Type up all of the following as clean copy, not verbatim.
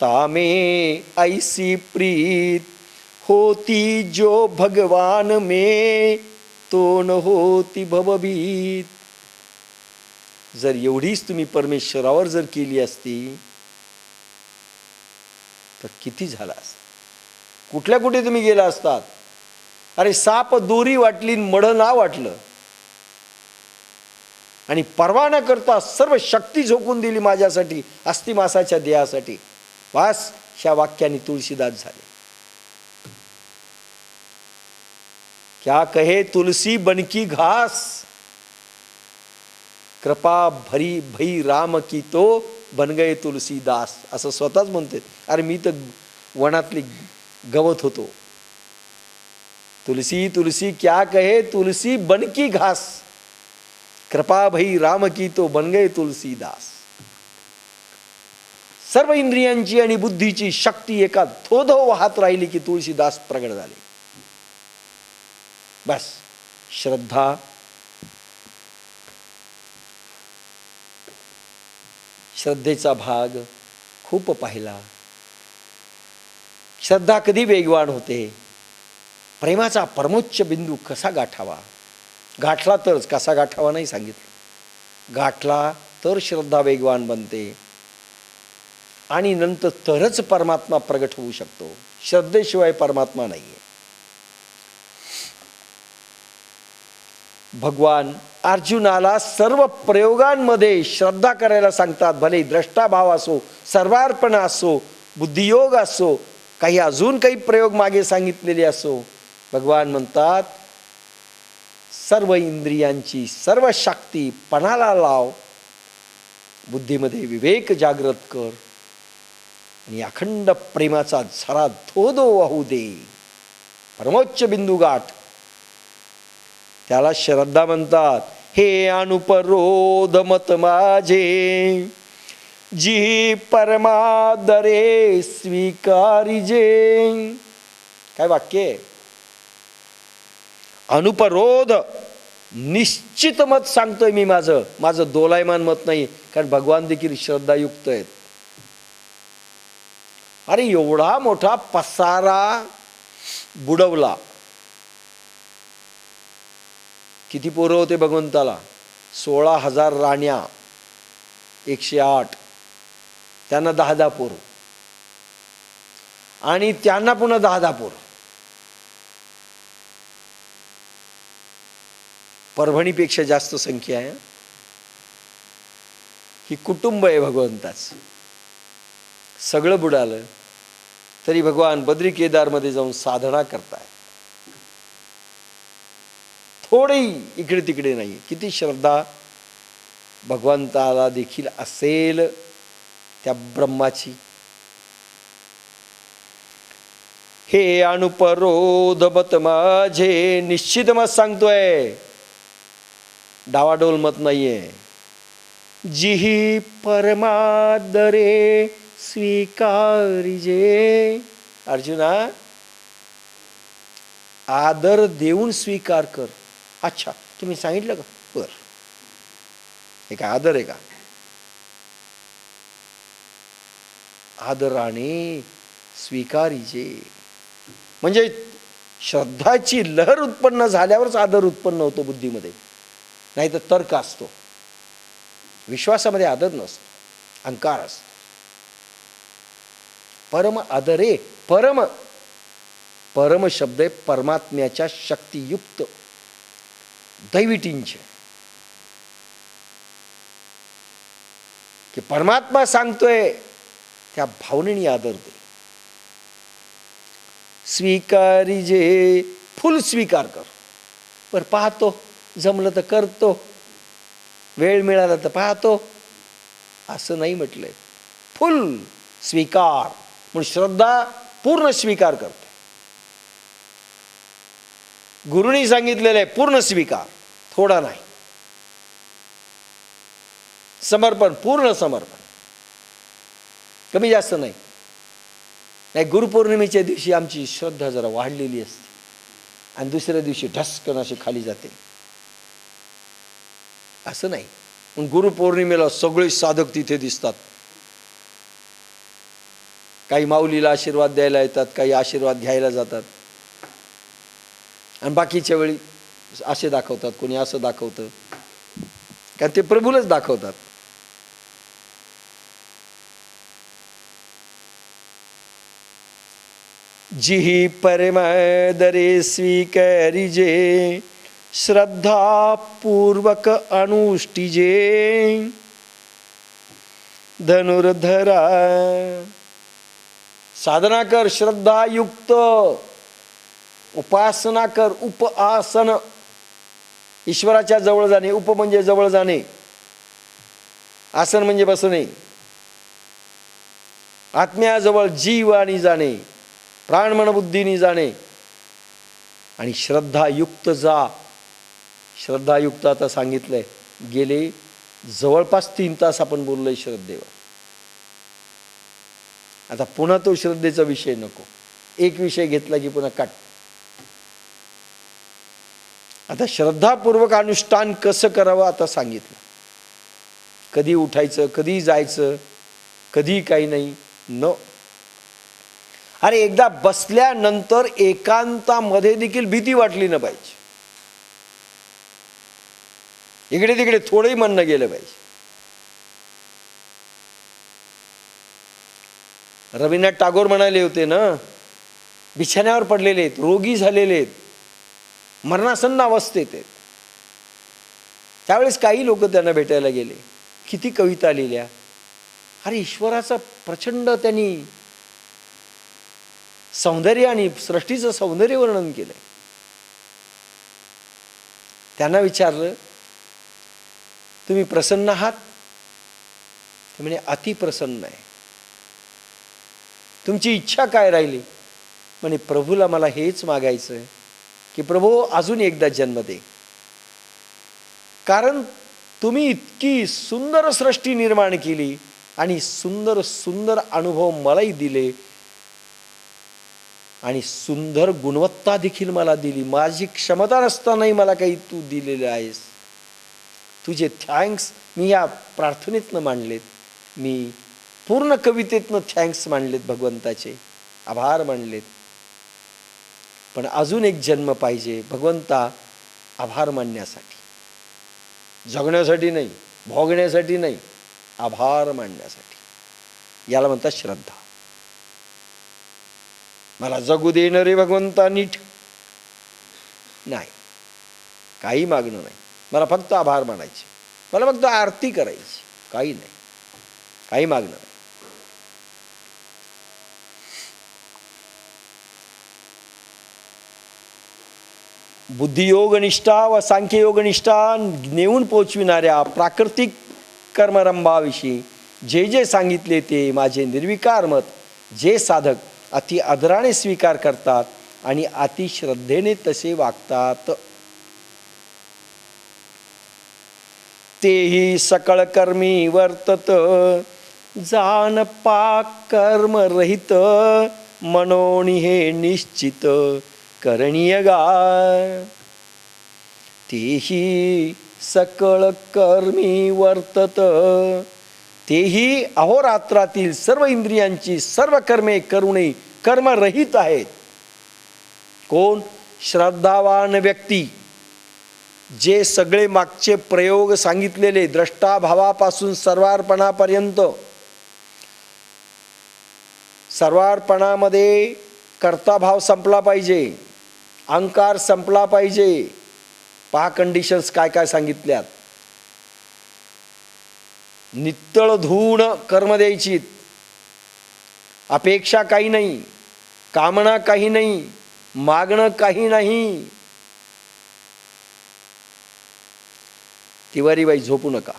तामे ऐसी प्रीत होती जो भगवान में, तो न होती भवभीत. जर एवढीच तुम्ही परमेश्वरावर जर केली असती तर किती झाला असत. कुठल्या कुठे तुम्ही गेला असतात. अरे साप दोरी वाटली मड ना वाटलं, आणि परवा न करता सर्व शक्ती झोकून दिली माझ्यासाठी अस्थिमासाच्या देहासाठी. वास ह्या वाक्याने तुळशीदास झाले. क्या कहे तुलसी बनकी घास, कृपा भरी भई राम की तो बन गए तुलसीदास. असं स्वतःच म्हणते. अरे मी तर वनातली गवत होतो. तुलसी तुलसी क्या कहे तुलसी बनकी घास, कृपा भई राम की तो बन गए तुलसीदास. सर्व इंद्रियांची आणि बुद्धीची शक्ती एका थोधो वाहत राहिली की तुळशीदास प्रगट झाले. बस श्रद्धा, श्रद्धेचा भाग खूप पाहिला. श्रद्धा कधी वेगवान होते. प्रेमाचा परमोच्च बिंदू कसा गाठावा. गाठला तरच, कसा गाठावा नाही सांगितलं. गाठला तर श्रद्धा वेगवान बनते आणि नंतर तरच परमात्मा प्रगट होऊ शकतो. श्रद्धेशिवाय परमात्मा नाही आहे. भगवान अर्जुनाला सर्व प्रयोगांमध्ये श्रद्धा करायला सांगतात. भले द्रष्टाभाव असो, सर्वार्पण असो, बुद्धियोग असो, काही अजून काही प्रयोग मागे सांगितलेले असो, भगवान म्हणतात सर्व इंद्रियांची सर्व शक्ती पणाला लाव, बुद्धीमध्ये विवेक जागृत कर आणि अखंड प्रेमाचा झरा धोधो वाहू दे. परमोच्च बिंदू गाठ. त्याला श्रद्धा म्हणतात. हे अनुपरोध मत माझे, जी परमादरे स्वीकारिजे. काय वाक्य आहे. अनुपरोध निश्चित मत सांगतोय मी. माझं दोलायमान मत नाही, कारण भगवान देखील श्रद्धायुक्त आहेत. अरे एवढा मोठा पसारा बुडवला. किती पोरं होते भगवंताला. 16,000 राण्या, 108, त्यांना 10 पोरं, आणि त्यांना पुन्हा 10 पोरं. परभणीपेक्षा जास्त संख्या आहे. ही कुटुंब आहे भगवंताच. सगळं बुडालं तरी भगवान बद्री केदारमध्ये जाऊन साधना करताय. थोडी इकडे तिकडे नाही. किती श्रद्धा भगवंताला देखील असेल त्या ब्रह्माची. हे अनुपरोध मत माझे, निश्चित मत सांगतोय, डावाडोल मत नाहीये. जिही परमादरे स्वीकारिजे. अर्जुना, आदर देऊन स्वीकार कर. अच्छा, तुम्ही सांगितलं का. बर, हे काय आदर आहे का. आदराने स्वीकारिजे म्हणजे श्रद्धाची लहर उत्पन्न झाल्यावरच आदर उत्पन्न होतो बुद्धीमध्ये. नाही तर तर्क असतो. विश्वासामध्ये आदर नसतो, अहंकार असतो. परम आदरे. परम, परम शब्द आहे परमात्म्याच्या शक्तियुक्त दैविटींचे. की परमात्मा सांगतोय त्या भावनेने आदर दे. स्वीकारिजे, फुल स्वीकार कर. पर पाहतो, जमलं तर करतो, वेळ मिळाला तर पाहतो, असं नाही म्हटलंय. फुल स्वीकार. म्हणून श्रद्धा पूर्ण स्वीकार करते. गुरुनी सांगितलेलं आहे पूर्ण स्वीकार, थोडा नाही. समर्पण, पूर्ण समर्पण, कमी जास्त नाही. नाही, गुरुपौर्णिमेच्या दिवशी आमची श्रद्धा जरा वाढलेली असते आणि दुसऱ्या दिवशी ढस्कन अशी खाली जाते. असं नाही. मग गुरुपौर्णिमेला सगळे साधक तिथे दिसतात. काही माऊलीला आशीर्वाद द्यायला येतात, काही आशीर्वाद घ्यायला जातात, आणि बाकीच्या वेळी असे दाखवतात, कोणी असं दाखवतं, कारण ते प्रभूलाच दाखवतात. जिही परमदरे स्वीकारिजे, श्रद्धा पूर्वक अनुष्ठिजे, धनुर्धरा. साधना कर, श्रद्धा युक्त उपासना कर. उपआसन, ईश्वराच्या जवळ जाणे. उप म्हणजे जवळ जाणे, आसन म्हणजे बसणे. आत्म्याजवळ जीव आणि जाणे, प्राण मन बुद्धीनी जाणे. आणि श्रद्धायुक्त जा. श्रद्धायुक्त आता सांगितलंय, गेले जवळपास 3 तास आपण बोललोय श्रद्धेवर. आता पुन्हा तो श्रद्धेचा विषय नको. एक विषय घेतला की पुन्हा काट. आता श्रद्धापूर्वक अनुष्ठान कसं करावं आता सांगितलं. कधी उठायचं, कधी जायचं, कधी काही नाही. अरे एकदा बसल्यानंतर एकांतामध्ये देखील भीती वाटली न पाहिजे. इकडे तिकडे थोडंही मन न गेलं पाहिजे. रवींद्रनाथ टागोर म्हणाले होते ना, बिछाण्यावर पडलेले आहेत, रोगी झालेले आहेत, मरणासन्न अवस्थेत आहेत. त्यावेळेस काही लोक त्यांना भेटायला गेले, किती कविता लिहिल्या. अरे ईश्वराचा प्रचंड त्यांनी सौंदर्य आणि सृष्टीचं सौंदर्य वर्णन केलंय. त्यांना विचारलं, तुम्ही प्रसन्न आहात? ते म्हणे अतिप्रसन्न आहे. तुमची इच्छा काय राहिली? म्हणे प्रभूला मला हेच मागायचं की प्रभू अजून एकदा जन्म दे, कारण तुम्ही इतकी सुंदर सृष्टी निर्माण केली आणि सुंदर सुंदर अनुभव मलाही दिले आणि सुंदर गुणवत्ता देखील मला दिली. माझी क्षमता नसतानाही मला काही तू दिलेलं आहेस. तुझे थँक्स मी या प्रार्थनेतनं मांडलेत, मी पूर्ण कवितेतनं थँक्स मांडलेत, भगवंताचे आभार मानलेत. पण अजून एक जन्म पाहिजे भगवंता, आभार मानण्यासाठी, जगण्यासाठी नाही, भोगण्यासाठी नाही, आभार मानण्यासाठी. याला म्हणतात श्रद्धा. मला जगू देणं रे भगवंता नीट, नाही काही मागणं नाही, मला फक्त आभार मानायचे, मला फक्त आरती करायची, काही नाही, काही मागणं नाही. बुद्धियोग निष्ठा व सांख्ययोग निष्ठा नेऊन पोचविणाऱ्या प्राकृतिक कर्मरंभाविषयी जे जे सांगितले ते माझे निर्विकार मत, जे साधक अति आदराने स्वीकार करतात आणि अति श्रद्धेने तसे वागतात, तेही सकळ कर्मी वर्तत, जान पाक कर्म रहित, मनोनी हे निश्चित करणीय गा. तेही सकळ कर्मी वर्तत, तेही अहोरात्रातील सर्व इंद्रियांची सर्व कर्मे करूनही कर्मरहित आहेत. कोण? श्रद्धावान व्यक्ती. जे सगळे मागचे प्रयोग सांगितलेले द्रष्टाभावापासून सर्वार्पणापर्यंत, सर्वार्पणामध्ये कर्ताभाव संपला पाहिजे, अहंकार संपला पाहिजे. पहा कंडिशन्स काय काय सांगितल्यात. नित्तळ धुवून कर्म द्यायची, अपेक्षा काही नाही, कामना काही नाही, मागणं काही नाही. तिवारीबाई झोपू नका,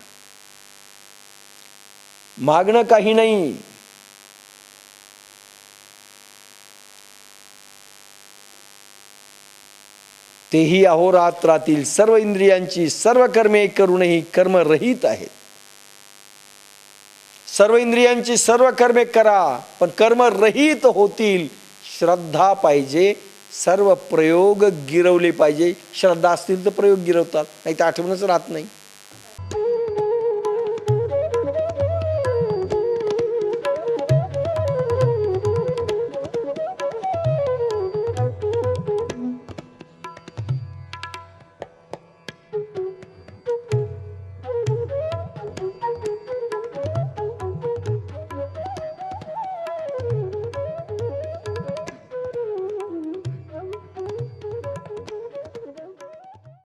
मागणं काही नाही. तेही अहोरात्रातील सर्व इंद्रियांची सर्व कर्मे करूनही कर्मरहित आहेत. सर्व इंद्रियांची सर्व कर्मे करा पण कर्मरहित होतील. श्रद्धा पाहिजे, सर्व प्रयोग गिरवले पाहिजे. श्रद्धा असतील तर प्रयोग गिरवतात, नाही तर आठवणच राहत नाही.